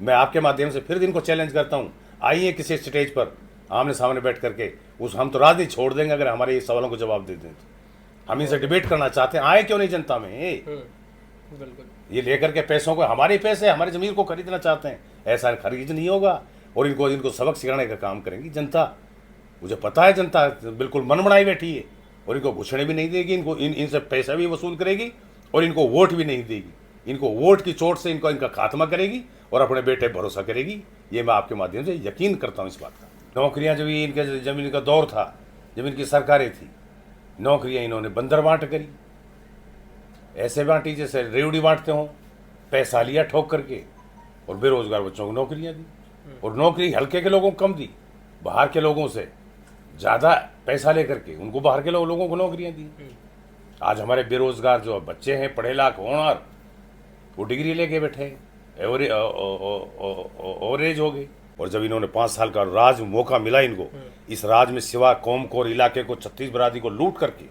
मैं आपके माध्यम से फिर इनको चैलेंज करता हूँ, आइए किसी स्टेज पर आमने सामने बैठ करके, उस हम तो राजनीति छोड़ देंगे अगर हमारे ये सवालों को जवाब दे दें तो। हम इनसे डिबेट करना चाहते हैं, आए क्यों नहीं जनता में? बिल्कुल। ये लेकर के पैसों को, हमारे पैसे हमारी ज़मीन को खरीदना चाहते हैं, ऐसा खरीद नहीं होगा। और इनको इनको सबक सिखाने का काम करेंगी जनता। मुझे पता है जनता बिल्कुल मन बनाई बैठी है और इनको घुसने भी नहीं देगी, इनको इनसे पैसा भी वसूल करेगी और इनको वोट भी नहीं देगी। इनको वोट की चोट से इनका खात्मा करेगी और अपने बेटे भरोसा करेगी। ये मैं आपके माध्यम से यकीन करता हूँ इस बात का। नौकरियाँ जब इनके ज़मीन का दौर था, जब इनकी सरकारें थी, नौकरियाँ इन्होंने बंदर बांट करी, ऐसे बांटी जैसे रेवड़ी बांटते हों। पैसा लिया ठोक करके और बेरोजगार बच्चों को नौकरियां दी, और नौकरी हल्के के लोगों को कम दी, बाहर के लोगों से ज़्यादा पैसा लेकर के उनको बाहर के लोगों को नौकरियां दी। आज हमारे बेरोजगार जो बच्चे हैं, पढ़े लाख होनहार, वो डिग्री लेके बैठे हैं, एवरेज हो गए। और जब इन्होंने 5 साल का राज मौका मिला इनको, इस राज में सिवा कौम को और इलाके को, 36 बरादरी को लूट करके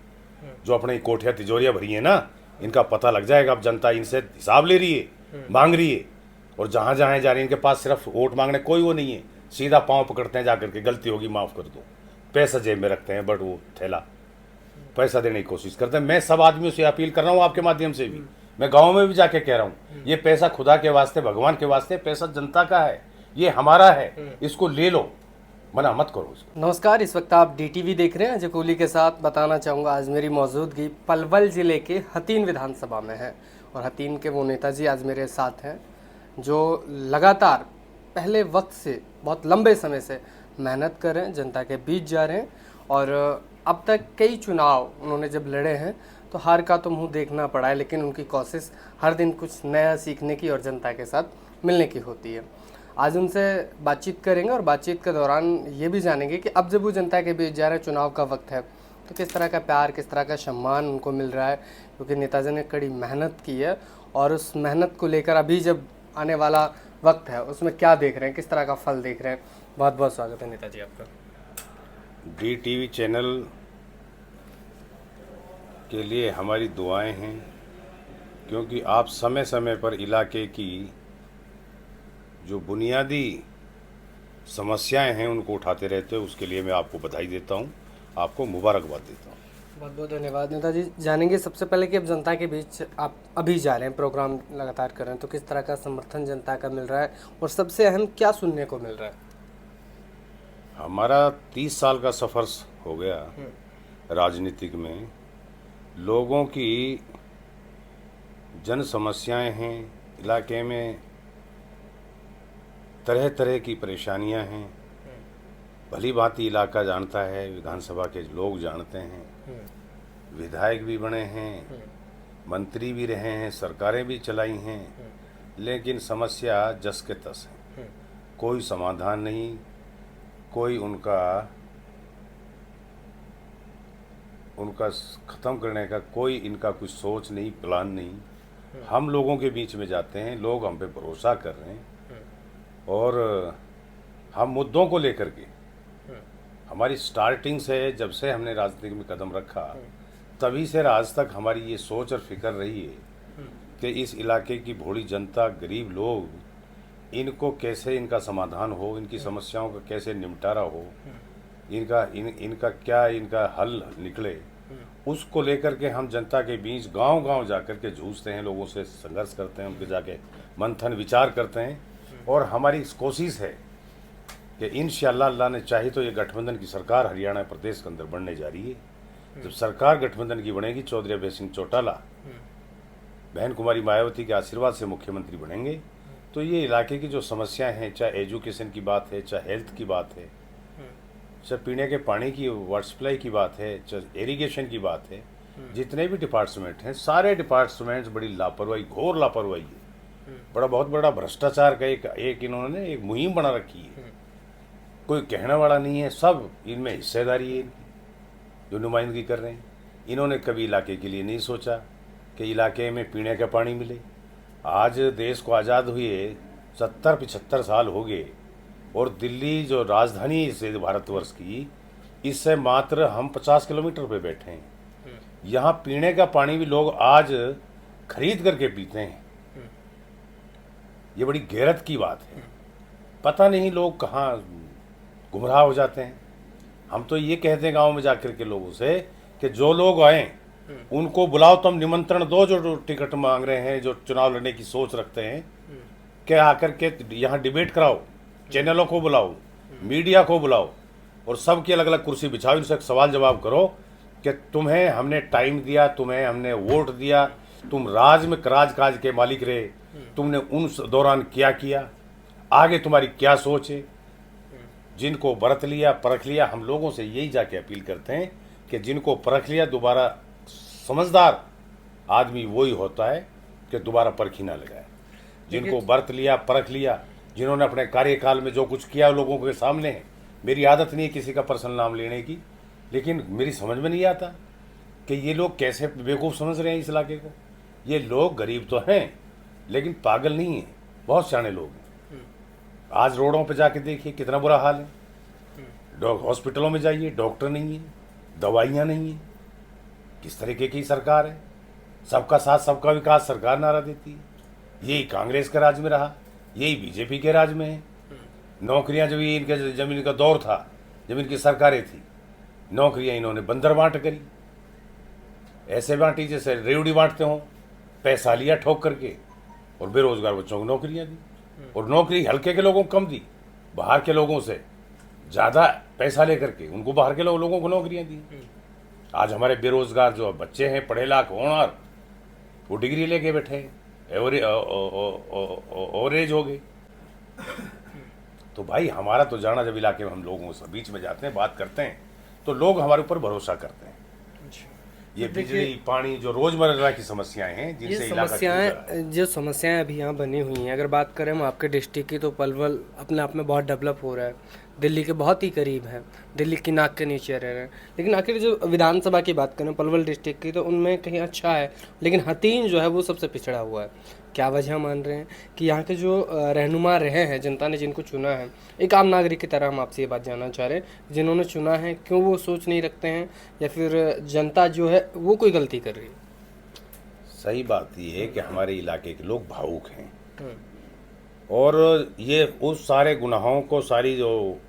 जो अपनी कोठियाँ तिजोरियाँ भरी हैं ना, इनका पता लग जाएगा। अब जनता इनसे हिसाब ले रही है, मांग रही है, और जहाँ जहाँ जा रही है इनके पास सिर्फ वोट मांगने कोई वो नहीं है, सीधा पाँव पकड़ते हैं जाकर के, गलती होगी माफ़ कर दो, पैसा जेब में रखते हैं, बट वो थैला पैसा देने की कोशिश करते हैं। मैं सब आदमियों से अपील कर रहा हूँ, आपके माध्यम से भी, मैं गाँव में भी जाके कह रहा हूँ, ये पैसा खुदा के वास्ते, भगवान के वास्ते, पैसा जनता का है, ये हमारा है, इसको ले लो, मना मत करो उसको। नमस्कार, इस वक्त आप डीटीवी देख रहे हैं। अजय कोहली के साथ बताना चाहूँगा, आज मेरी मौजूदगी पलवल ज़िले के हतीन विधानसभा में है और हतीन के वो नेताजी आज मेरे साथ हैं जो लगातार पहले वक्त से बहुत लंबे समय से मेहनत कर रहे हैं, जनता के बीच जा रहे हैं। और अब तक कई चुनाव उन्होंने जब लड़े हैं तो हार का तो मुँह देखना पड़ा है, लेकिन उनकी कोशिश हर दिन कुछ नया सीखने की और जनता के साथ मिलने की होती है। आज उनसे बातचीत करेंगे और बातचीत के दौरान ये भी जानेंगे कि अब जब वो जनता के बीच जा रहे हैं, चुनाव का वक्त है, तो किस तरह का प्यार, किस तरह का सम्मान उनको मिल रहा है, क्योंकि नेताजी ने कड़ी मेहनत की है और उस मेहनत को लेकर अभी जब आने वाला वक्त है उसमें क्या देख रहे हैं, किस तरह का फल देख रहे हैं। बहुत बहुत स्वागत है नेताजी आपका। डीटीवी चैनल के लिए हमारी दुआएं हैं, क्योंकि आप समय समय पर इलाके की जो बुनियादी समस्याएं हैं उनको उठाते रहते हो, उसके लिए मैं आपको बधाई देता हूं, आपको मुबारकबाद देता हूं। बहुत बहुत धन्यवाद नेताजी। जानेंगे सबसे पहले कि अब जनता के बीच आप अभी जा रहे हैं, प्रोग्राम लगातार कर रहे हैं, तो किस तरह का समर्थन जनता का मिल रहा है और सबसे अहम क्या सुनने को मिल रहा है? हमारा 30 साल का सफ़र हो गया राजनीतिक में। लोगों की जन समस्याएं हैं, इलाके में तरह तरह की परेशानियां हैं, भली भांति इलाका जानता है, विधानसभा के लोग जानते हैं, विधायक भी बने हैं, मंत्री भी रहे हैं, सरकारें भी चलाई हैं, लेकिन समस्या जस के तस है, कोई समाधान नहीं, कोई उनका ख़त्म करने का कोई इनका कुछ सोच नहीं, प्लान नहीं। हम लोगों के बीच में जाते हैं, लोग हम पे भरोसा कर रहे हैं और हम मुद्दों को लेकर के, हमारी स्टार्टिंग से जब से हमने राजनीति में कदम रखा तभी से आज तक हमारी ये सोच और फिक्र रही है कि इस इलाके की भोली जनता, गरीब लोग, इनको कैसे इनका समाधान हो, इनकी समस्याओं का कैसे निपटारा हो, इनका क्या इनका हल निकले, उसको लेकर के हम जनता के बीच गांव-गांव जाकर के जूझते हैं, लोगों से संघर्ष करते हैं, उनके जाके मंथन विचार करते हैं। और हमारी कोशिश है कि इंशाअल्लाह अल्लाह ने चाहे तो ये गठबंधन की सरकार हरियाणा प्रदेश के अंदर बनने जा रही है। जब सरकार गठबंधन की बनेगी, चौधरी अभय सिंह चौटाला बहन कुमारी मायावती के आशीर्वाद से मुख्यमंत्री बनेंगे, तो ये इलाके की जो समस्याएं हैं, चाहे एजुकेशन की बात है, चाहे हेल्थ की बात है, चाहे पीने के पानी की वाटर सप्लाई की बात है, चाहे इरिगेशन की बात है, जितने भी डिपार्टमेंट हैं, सारे डिपार्टमेंट्स बड़ी लापरवाही, घोर लापरवाही है, बहुत बड़ा भ्रष्टाचार का एक इन्होंने एक मुहिम बना रखी है। कोई कहने वाला नहीं है, सब इनमें हिस्सेदारी है इनकी, जो नुमाइंदगी कर रहे हैं। इन्होंने कभी इलाके के लिए नहीं सोचा कि इलाके में पीने का पानी मिले। आज देश को आज़ाद हुए 70-75 साल हो गए और दिल्ली जो राजधानी से भारतवर्ष की, इससे मात्र हम 50 किलोमीटर पे बैठे हैं। यहाँ पीने का पानी भी लोग आज खरीद करके पीते हैं। ये बड़ी गैरत की बात है। पता नहीं लोग कहाँ गुमराह हो जाते हैं। हम तो ये कहते हैं गांव में जाकर के लोगों से कि जो लोग आए उनको बुलाओ, तुम निमंत्रण दो, जो टिकट मांग रहे हैं, जो चुनाव लड़ने की सोच रखते हैं, कि आकर के यहाँ डिबेट कराओ, चैनलों को बुलाओ, मीडिया को बुलाओ और सबकी अलग अलग कुर्सी बिछाओ, इनसे सवाल जवाब करो कि तुम्हें हमने टाइम दिया, तुम्हें हमने वोट दिया, तुम राज में राजकाज के मालिक रहे, तुमने उन दौरान क्या किया, आगे तुम्हारी क्या सोच है। जिनको बरत लिया परख लिया, हम लोगों से यही जाके अपील करते हैं कि जिनको परख लिया, दोबारा समझदार आदमी वही होता है कि दोबारा परख ही ना लगाए। जिनको बरत लिया परख लिया, जिन्होंने अपने कार्यकाल में जो कुछ किया लोगों के सामने है। मेरी आदत नहीं है किसी का पर्सनल नाम लेने की, लेकिन मेरी समझ में नहीं आता कि ये लोग कैसे बेवकूफ़ समझ रहे हैं इस इलाके को। ये लोग गरीब तो हैं लेकिन पागल नहीं हैं, बहुत सियाने लोग हैं। आज रोडों पे जाके देखिए कितना बुरा हाल है। हॉस्पिटलों में जाइए, डॉक्टर नहीं है, दवाइयाँ नहीं है। किस तरीके की सरकार है। सबका साथ सबका विकास सरकार नारा देती है। यही कांग्रेस के राज में रहा, यही बीजेपी के राज में है। नौकरियां जब ये इनके जमीन का दौर था, जब इनकी सरकारें थी, नौकरियां इन्होंने बंदर बांट करी, ऐसे बांटी जैसे रेवड़ी बांटते हों। पैसा लिया ठोक करके और बेरोजगार बच्चों को नौकरियां दी, और नौकरी हल्के के लोगों को कम दी, बाहर के लोगों से ज़्यादा पैसा लेकर के उनको बाहर के लोगों को नौकरियां दी। आज हमारे बेरोजगार जो बच्चे हैं, पढ़े लाख होनहार, वो डिग्री लेके बैठे हैं, एवरेज हो गए। तो भाई हमारा तो जाना, जब इलाके में हम लोगों के बीच में जाते हैं, बात करते हैं, तो लोग हमारे ऊपर भरोसा करते हैं। ये बिजली पानी जो रोजमर्रा की समस्याएं हैं, जिनसे जो समस्याएं अभी यहाँ बनी हुई हैं, अगर बात करें हम आपके डिस्ट्रिक्ट की, तो पलवल अपने आप में बहुत डेवलप हो रहा है, दिल्ली के बहुत ही करीब है, दिल्ली की नाक के नीचे रह रहे हैं। लेकिन आखिर जो विधानसभा की बात करें पलवल डिस्ट्रिक्ट की, तो उनमें कहीं अच्छा है, लेकिन हतीन जो है वो सबसे पिछड़ा हुआ है। क्या वजह मान रहे हैं कि यहाँ के जो रहनुमा रहे हैं, जनता ने जिनको चुना है, एक आम नागरिक की तरह हम आपसे ये बात जानना चाह रहे हैं, जिन्होंने चुना है, क्यों वो सोच नहीं रखते हैं, या फिर जनता जो है वो कोई गलती कर रही है? सही बात ये है कि हमारे इलाके के लोग भावुक हैं, और ये उस सारे गुनाहों को, सारी जो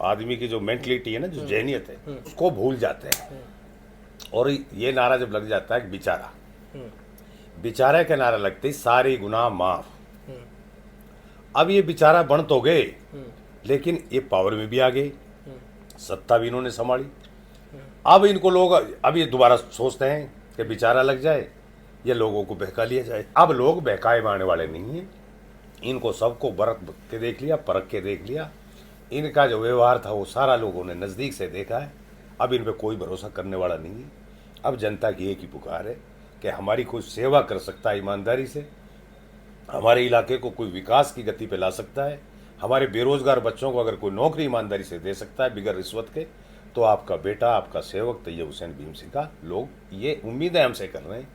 आदमी की जो मेंटलिटी है ना, जो जहनियत है, उसको भूल जाते हैं। और ये नारा जब लग जाता है कि बेचारा, बेचारे का नारा लगते ही सारे गुनाह माफ। अब ये बेचारा बन तो गए, लेकिन ये पावर में भी आ गए, सत्ता भी इन्होंने संभाली। अब इनको लोग, अब ये दोबारा सोचते हैं कि बेचारा लग जाए या लोगों को बहका लिया जाए। अब लोग बहकाए मारने वाले नहीं हैं। इनको सबको बरत के देख लिया, परख के देख लिया। इनका जो व्यवहार था वो सारा लोगों ने नज़दीक से देखा है। अब इन पे कोई भरोसा करने वाला नहीं है। अब जनता की एक ही पुकार है कि हमारी कोई सेवा कर सकता है ईमानदारी से, हमारे इलाके को कोई विकास की गति पे ला सकता है, हमारे बेरोजगार बच्चों को अगर कोई नौकरी ईमानदारी से दे सकता है बिगर रिश्वत के, तो आपका बेटा, आपका सेवक तैयब हुसैन भीम सिंह का, लोग ये उम्मीदें हमसे कर रहे हैं।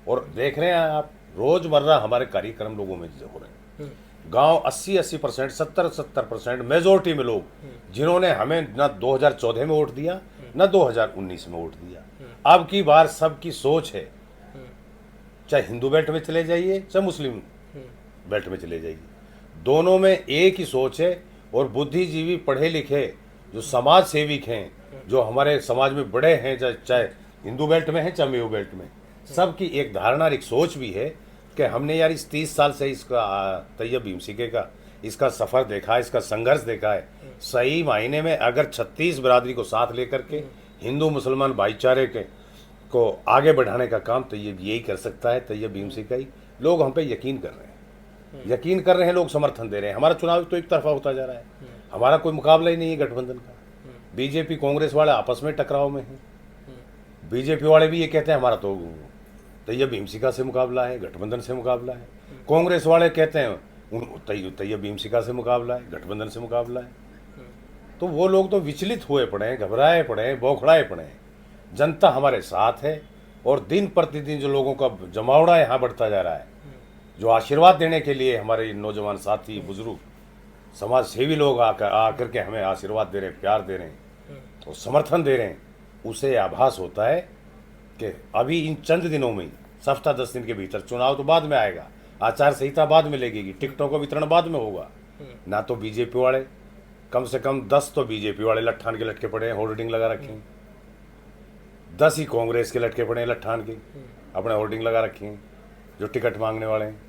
और देख रहे हैं आप, रोजमर्रा हमारे कार्यक्रम लोगों में हो रहे हैं। गांव 80% 70% मेजोरिटी में लोग, जिन्होंने हमें न 2014 में वोट दिया, न 2019 में वोट दिया। अब की बार सबकी सोच है, चाहे हिंदू बेल्ट में चले जाइए, चाहे मुस्लिम बेल्ट में चले जाइए, दोनों में एक ही सोच है। और बुद्धिजीवी, पढ़े लिखे, जो समाज सेविक हैं, जो हमारे समाज में बड़े हैं, चाहे हिंदू बेल्ट में हैं, चाहे मेयो बेल्ट में, सबकी एक धारणा, एक सोच भी है कि हमने यार इस 30 साल से इसका तैयब भीम सिंह का इसका सफ़र देखा है, इसका संघर्ष देखा है। सही मायने में अगर 36 बिरादरी को साथ लेकर के हिंदू मुसलमान भाईचारे के को आगे बढ़ाने का काम तैयब यही कर सकता है, तैयब भीम सिंह का ही। लोग हम पे यकीन कर रहे हैं, यकीन कर रहे हैं, लोग समर्थन दे रहे हैं। हमारा चुनाव तो एक तरफा होता जा रहा है, हमारा कोई मुकाबला ही नहीं है गठबंधन का। बीजेपी कांग्रेस वाले आपस में टकराव में हैं। बीजेपी वाले भी ये कहते हैं हमारा तो तैयब भीम सिंह से मुकाबला है, गठबंधन से मुकाबला है। कांग्रेस वाले कहते हैं तैयब भीम सिंह से मुकाबला है, गठबंधन से मुकाबला है। तो वो लोग तो विचलित हुए पड़े हैं, घबराए पड़े हैं, बौखड़ाए पड़े हैं। जनता हमारे साथ है, और दिन प्रतिदिन जो लोगों का जमावड़ा यहाँ बढ़ता जा रहा है, जो आशीर्वाद देने के लिए हमारे नौजवान साथी, बुजुर्ग, समाज सेवी लोग आकर के हमें आशीर्वाद दे रहे हैं, प्यार दे रहे हैं और समर्थन दे रहे हैं, उसे आभास होता है कि अभी इन चंद दिनों में, हफ्ता 10 दिन के भीतर, चुनाव तो बाद में आएगा, आचार संहिता बाद में लगेगी, टिकटों का वितरण बाद में होगा। ना तो बीजेपी वाले, कम से कम 10 तो बीजेपी वाले लट्ठान के लटके पड़े हैं, होर्डिंग लगा रखे हैं। 10 ही कांग्रेस के लटके पड़े हैं लट्ठान के, अपने होर्डिंग लगा रखे हैं, जो टिकट मांगने वाले हैं।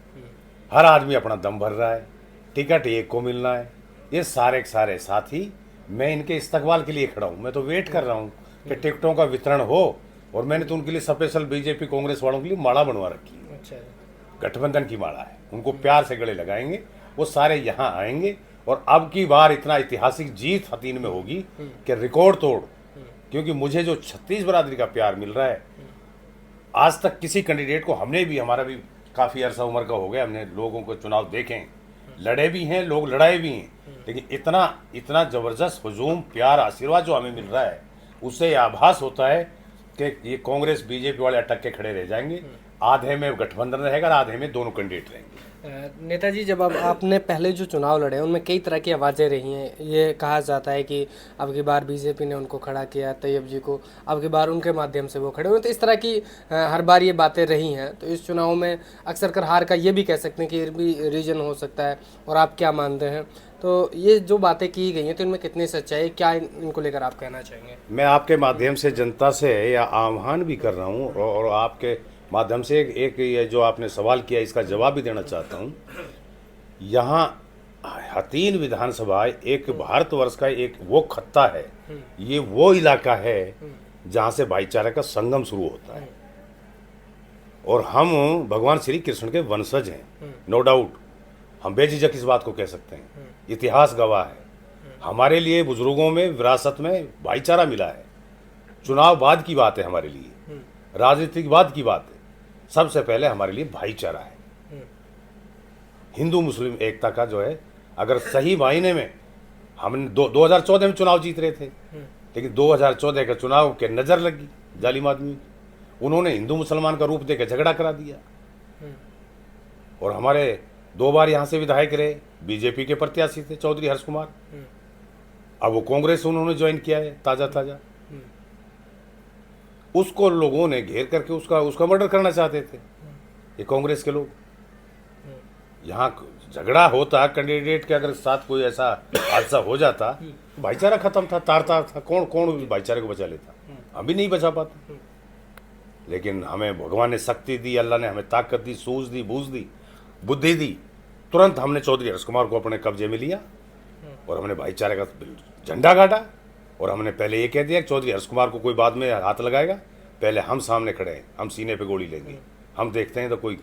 हर आदमी अपना दम भर रहा है, टिकट एक को मिलना है। ये सारे के सारे साथी, मैं इनके इस्तकबाल के लिए खड़ा हूँ। मैं तो वेट कर रहा हूँ कि टिकटों का वितरण हो, और मैंने तो उनके लिए स्पेशल बीजेपी कांग्रेस वालों के लिए माला बनवा रखी है। अच्छा, गठबंधन की माला है, उनको प्यार से गले लगाएंगे, वो सारे यहाँ आएंगे। और अब की बार इतना ऐतिहासिक जीत हतीन में होगी कि रिकॉर्ड तोड़, क्योंकि मुझे जो 36 बरादरी का प्यार मिल रहा है, आज तक किसी कैंडिडेट को हमने भी, हमारा भी काफ़ी अरसा उम्र का हो गया, हमने लोगों को चुनाव देखे, लड़े भी हैं, लोग लड़ाए भी हैं, लेकिन इतना इतना ज़बरदस्त हुजूम, प्यार, आशीर्वाद जो हमें मिल रहा है, उससे आभास होता है कि ये कांग्रेस बीजेपी वाले अटक के खड़े रह जाएंगे। आधे में गठबंधन रहेगा और आधे में दोनों कैंडिडेट रहेंगे। नेताजी, जब अब आपने पहले जो चुनाव लड़े उनमें कई तरह की आवाज़ें रही हैं। ये कहा जाता है कि अब की बार बीजेपी ने उनको खड़ा किया, तैयब जी को, अब की बार उनके माध्यम से वो खड़े हुए। तो इस तरह की हर बार ये बातें रही हैं। तो इस चुनाव में अक्सर कर हार का ये भी कह सकते हैं कि ये भी रीजन हो सकता है, और आप क्या मानते हैं? तो ये जो बातें की गई हैं, तो इनमें कितनी सच्चाई, क्या इनको लेकर आप कहना चाहेंगे? मैं आपके माध्यम से जनता से या आह्वान भी कर रहा हूँ, और आपके माध्यम से एक ये जो आपने सवाल किया, इसका जवाब भी देना चाहता हूँ। यहाँ हतीन विधानसभा एक भारतवर्ष का एक वो खत्ता है, ये वो इलाका है जहाँ से भाईचारे का संगम शुरू होता है, और हम भगवान श्री कृष्ण के वंशज हैं, नो डाउट। हम बेझिझक इस बात को कह सकते हैं, इतिहास गवाह है। हमारे लिए बुजुर्गों में विरासत में भाईचारा मिला है। चुनाव बाद की बात है हमारे लिए, राजनीतिक बाद की बात है। सबसे पहले हमारे लिए भाईचारा है। हिंदू मुस्लिम एकता का जो है, अगर सही मायने में हमने 2014 में चुनाव जीत रहे थे, लेकिन 2014 के चुनाव के नज़र लगी जालिम आदमी, उन्होंने हिंदू मुसलमान का रूप देकर झगड़ा करा दिया। और हमारे 2 बार यहाँ से विधायक रहे, बीजेपी के प्रत्याशी थे चौधरी हर्ष कुमार, अब वो कांग्रेस उन्होंने ज्वाइन किया है ताज़ा। उसको लोगों ने घेर करके उसका मर्डर करना चाहते थे ये कांग्रेस के लोग। यहाँ झगड़ा होता, कैंडिडेट के अगर साथ कोई ऐसा हादसा हो जाता, भाईचारा खत्म था, तार था। कौन भाईचारे को बचा लेता? हम भी नहीं बचा पाते। लेकिन हमें भगवान ने शक्ति दी, अल्लाह ने हमें ताकत दी, सूझ दी, बूझ दी, बुद्धि दी। तुरंत हमने चौधरी हर्ष कुमार को अपने कब्जे में लिया और हमने भाईचारे का झंडा गाड़ा। और हमने पहले ये कह दिया कि चौधरी हर्ष कुमार को कोई बाद में हाथ लगाएगा, पहले हम सामने खड़े हैं, हम सीने पे गोली लेंगे, हम देखते हैं तो कोई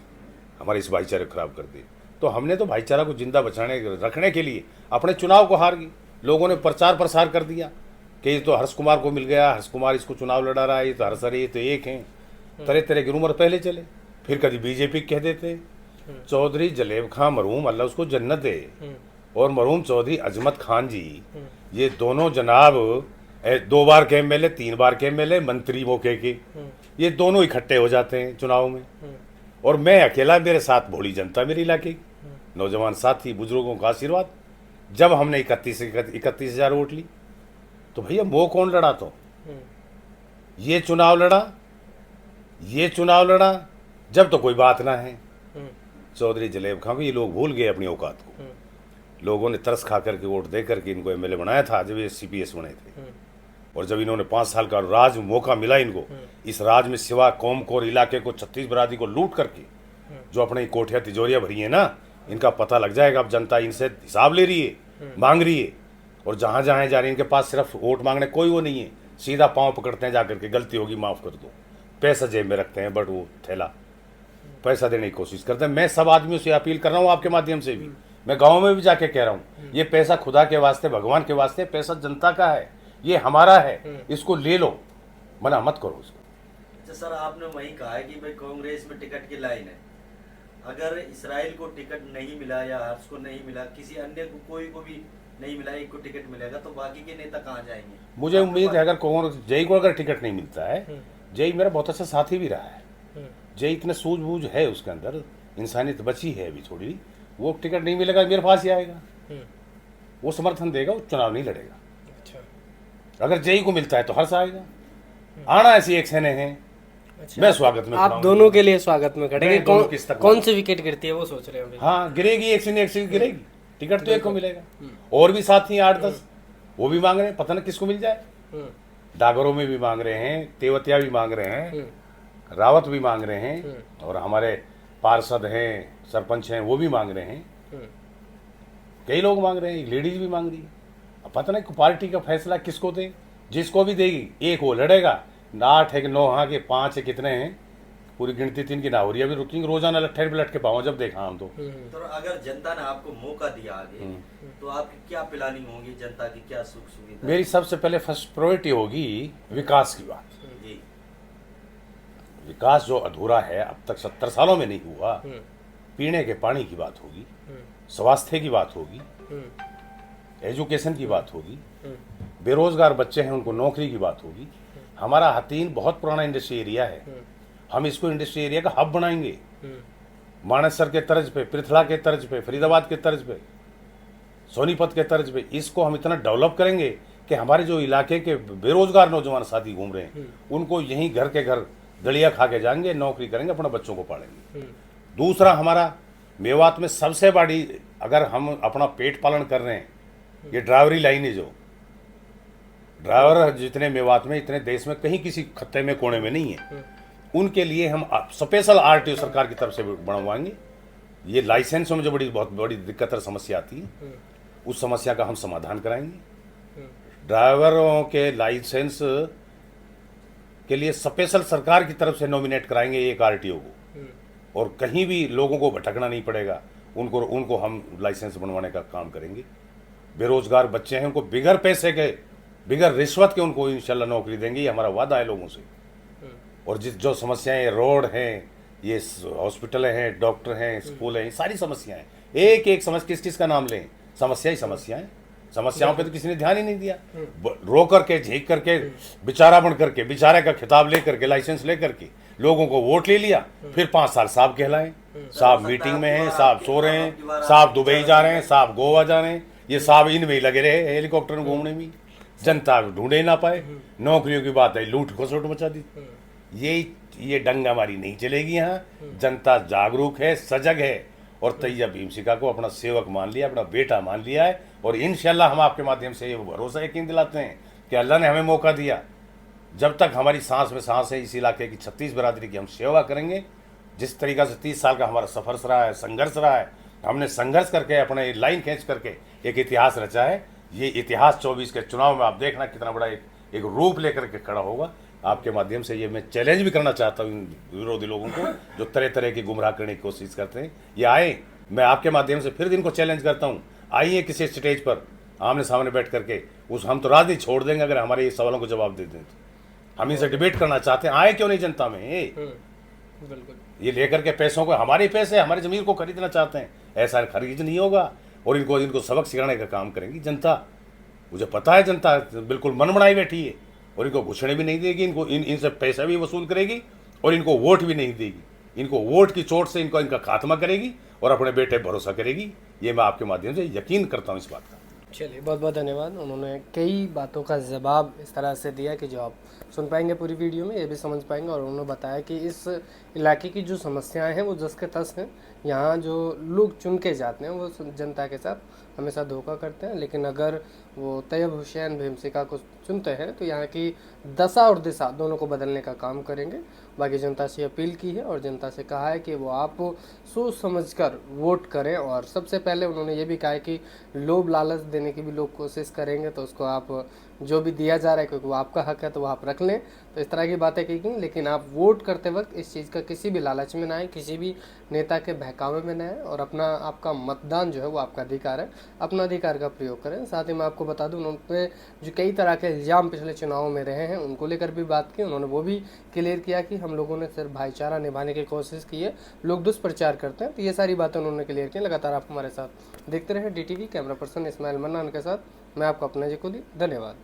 हमारे इस भाईचारे को खराब कर दे। तो हमने तो भाईचारा को जिंदा बचाने रखने के लिए अपने चुनाव को हार गई। लोगों ने प्रचार प्रसार कर दिया कि ये तो हर्ष कुमार को मिल गया, हर्ष कुमार इसको चुनाव लड़ा रहा है, ये तो हर्ष अरे ये तो एक हैं। तरह तरह की रूमर पहले चले, फिर कभी बीजेपी कह देते। चौधरी जलेब खां मरहूम, अल्लाह उसको जन्नत दे, और मरहूम चौधरी अजमत खान जी, ये दोनों जनाब 2 बार के एमएलए, 3 बार के एमएलए, मंत्री मौके के, ये दोनों इकट्ठे हो जाते हैं चुनाव में। और मैं अकेला, मेरे साथ भोली जनता, मेरे इलाके की नौजवान साथी, बुजुर्गों का आशीर्वाद। जब हमने 31,000 वोट ली, तो भैया वो कौन लड़ा? तो ये चुनाव लड़ा जब तो कोई बात ना है। चौधरी जलेब खां को ये लोग भूल गए अपनी औकात को। लोगों ने तरस खा करके वोट दे करके इनको एमएलए बनाया था जब ये सीपीएस बने थे। और जब इन्होंने 5 साल का राज मौका मिला इनको, इस राज में सिवा कौम को और इलाके को 36 बरादरी को लूट करके जो अपने कोठिया तिजोरियाँ भरी है ना, इनका पता लग जाएगा। अब जनता इनसे हिसाब ले रही है, मांग रही है। और जहाँ जहाँ जा रही है, इनके पास सिर्फ वोट मांगने कोई वो नहीं है, सीधा पाँव पकड़ते हैं जाकर के, गलती होगी माफ़ कर दो। पैसा जेब में रखते हैं, बट वो थैला पैसा देने की कोशिश करते हैं। मैं सब आदमियों से अपील कर रहा हूँ, आपके माध्यम से भी, मैं गाँव में भी जाके कह रहा हूँ, ये पैसा खुदा के वास्ते, भगवान के वास्ते, पैसा जनता का है, ये हमारा है, इसको ले लो, मना मत करो उसको। अच्छा सर, आपने वही कहा है कि भाई कांग्रेस में टिकट की लाइन है। अगर इसराइल को टिकट नहीं मिला या हर्ष को नहीं मिला, किसी अन्य को, कोई को भी नहीं मिला, एक को टिकट मिलेगा, तो बाकी के नेता कहाँ जाएंगे? मुझे उम्मीद है अगर कांग्रेस, जय को अगर टिकट नहीं मिलता है, जय मेरा बहुत अच्छा साथी भी रहा है, जय इतने सूझबूझ है उसके अंदर, इंसानियत बची है अभी थोड़ी, वो टिकट नहीं मिलेगा मेरे पास ही आएगा, वो समर्थन देगा, वो चुनाव नहीं लड़ेगा। अगर जय को मिलता है तो हर्ष आएगा। आना ऐसी एक्शन है, मैं स्वागत में खड़ा आप हूं। दोनों के लिए स्वागत में खड़े मैं हैं। दोनों किस्त तक कौन सी विकेट गिरती है वो सोच रहे हैं अभी। हाँ गिरेगी, एक से एक से गिरेगी, टिकट तो एक को मिलेगा। और भी साथी 8-10 वो भी मांग रहे हैं, पता ना किसको मिल जाए। डागरों में भी मांग रहे हैं, तेवतिया भी मांग रहे हैं, रावत भी मांग रहे हैं, और हमारे पार्षद हैं, सरपंच हैं, वो भी मांग रहे हैं। कई लोग मांग रहे हैं, लेडीज भी मांग रही है। अब पता नहीं पार्टी का फैसला किसको दे, जिसको भी देगी एक वो लड़ेगा। 8 है कि 9 हाँ के 5 है, कितने हैं पूरी गिनती 3 की ना हो रही है। अभी रुकिंग रोजाना लट्ठे पे लट के पाऊँ जब देखा हम तो अगर जनता ने आपको मौका दिया आगे, तो आपकी क्या प्लानिंग होगी, जनता की क्या सुख सुविधा? मेरी सबसे पहले फर्स्ट प्रायोरिटी होगी विकास की बात। जी, विकास जो अधूरा है अब तक 70 सालों में नहीं हुआ, पीने के पानी की बात होगी, स्वास्थ्य की बात होगी, एजुकेशन की बात होगी, बेरोजगार बच्चे हैं उनको नौकरी की बात होगी। हमारा हतीन बहुत पुराना इंडस्ट्री एरिया है, हम इसको इंडस्ट्री एरिया का हब बनाएंगे। मानेसर के तर्ज पे, पृथला के तर्ज पे, फरीदाबाद के तर्ज पे, सोनीपत के तर्ज पे इसको हम इतना डेवलप करेंगे कि हमारे जो इलाके के बेरोजगार नौजवान साथी घूम रहे हैं उनको यहीं घर के घर दलिया खा के जाएंगे, नौकरी करेंगे, अपने बच्चों को पालेंगे। दूसरा, हमारा मेवात में सबसे बड़ी, अगर हम अपना पेट पालन कर रहे हैं, ये ड्राइवरी लाइन है। जो ड्राइवर जितने मेवात में, इतने देश में कहीं किसी खत्ते में कोने में नहीं है, उनके लिए हम स्पेशल आरटीओ सरकार की तरफ से बनवाएंगे। ये लाइसेंस में जो बहुत बड़ी दिक्कत और समस्या आती है, उस समस्या का हम समाधान कराएंगे। ड्राइवरों के लाइसेंस के लिए स्पेशल सरकार की तरफ से नॉमिनेट कराएंगे एक आरटीओ को, और कहीं भी लोगों को भटकना नहीं पड़ेगा। उनको हम लाइसेंस बनवाने का काम करेंगे। बेरोजगार बच्चे हैं उनको बिगर पैसे के, बिगर रिश्वत के उनको इंशाल्लाह नौकरी देंगे, ये हमारा वादा है लोगों से। और जो समस्याएं, रोड हैं, ये हॉस्पिटल हैं, डॉक्टर हैं, स्कूल हैं, सारी समस्याएं, एक एक समस्या, किस का नाम लें, समस्या ही समस्याएं। समस्याओं पे तो किसी ने ध्यान ही नहीं दिया। रो करके, झीक करके, बेचारा बन करके, बेचारे का खिताब ले करके, लाइसेंस ले करके लोगों को वोट ले लिया, फिर 5 साल साहब कहलाए। साहब मीटिंग में हैं, साहब सो रहे हैं, साहब दुबई जा रहे हैं, साहब गोवा जा रहे हैं, ये साहब इनमें ही लगे रहे हेलीकॉप्टर में घूमने में, जनता ढूंढे ना पाए। नौकरियों की बात है, लूट खसोट मचा दी। ये डंगामारी नहीं चलेगी। यहाँ जनता जागरूक है, सजग है, और तैयब भीमसिका को अपना सेवक मान लिया, अपना बेटा मान लिया है। और इंशाल्लाह हम आपके माध्यम से ये भरोसा यकीन दिलाते हैं कि अल्लाह ने हमें मौका दिया, जब तक हमारी सांस में सांस है, इस इलाके की 36 बिरादरी की हम सेवा करेंगे। जिस तरीका से 30 साल का हमारा सफर रहा है, संघर्ष रहा है, हमने संघर्ष करके अपने लाइन खींच करके एक इतिहास रचा है। ये इतिहास 24 के चुनाव में आप देखना कितना बड़ा एक रूप लेकर के खड़ा होगा। आपके माध्यम से ये मैं चैलेंज भी करना चाहता हूँ इन विरोधी लोगों को जो तरह तरह की गुमराह करने की कोशिश करते हैं। ये आए, मैं आपके माध्यम से फिर इनको चैलेंज करता हूँ, आइए किसी स्टेज पर आमने सामने बैठ करके, हम तो राजनीति छोड़ देंगे अगर हमारे ये सवालों को जवाब दे दें तो। हम इनसे डिबेट करना चाहते हैं, आए क्यों नहीं जनता में। बिल्कुल। ये लेकर के पैसों को, हमारे पैसे हमारी जमीन को खरीदना चाहते हैं, ऐसा खरीद नहीं होगा। और इनको सबक सिखाने का काम करेंगी जनता। मुझे पता है जनता बिल्कुल मन बनाई बैठी है, और इनको घुसने भी नहीं देगी, इनसे पैसा भी वसूल करेगी, और इनको वोट भी नहीं देगी। इनको वोट की चोट से इनका खात्मा करेगी और अपने बेटे भरोसा करेगी। ये मैं आपके माध्यम से यकीन करता हूँ इस बात का। चलिए, बहुत बहुत धन्यवाद। उन्होंने कई बातों का जवाब इस तरह से दिया कि जो आप सुन पाएंगे पूरी वीडियो में, ये भी समझ पाएंगे। और उन्होंने बताया कि इस इलाके की जो समस्याएं हैं वो जस के तस हैं। यहाँ जो लोग चुन के जाते हैं वो जनता के साथ हमेशा धोखा करते हैं, लेकिन अगर वो तैयब हुसैन भीमसिका को चुनते हैं तो यहाँ की दशा और दिशा दोनों को बदलने का काम करेंगे। बाकी जनता से अपील की है और जनता से कहा है कि वो आप सोच समझकर वोट करें। और सबसे पहले उन्होंने ये भी कहा है कि लोभ लालच देने की भी लोग कोशिश करेंगे तो उसको आप, जो भी दिया जा रहा है क्योंकि वो आपका हक है तो वो आप रख लें। तो इस तरह की बातें की गई, लेकिन आप वोट करते वक्त इस चीज़ का किसी भी लालच में ना आए, किसी भी नेता के बहकावे में ना आए, और आपका मतदान जो है वो आपका अधिकार है, अपना अधिकार का प्रयोग करें। साथ ही मैं आपको बता दूं, उन्होंने जो कई तरह के इल्ज़ाम पिछले चुनावों में रहे हैं उनको लेकर भी बात की। उन्होंने वो भी क्लियर किया कि हम लोगों ने सिर्फ भाईचारा निभाने की कोशिश की है, लोग दुष्प्रचार करते हैं। तो ये सारी बातें उन्होंने क्लियर की। लगातार आप हमारे साथ देखते रहे DTV। Camera person Ismail Mannan के साथ मैं आपका अपना जी कुली। धन्यवाद।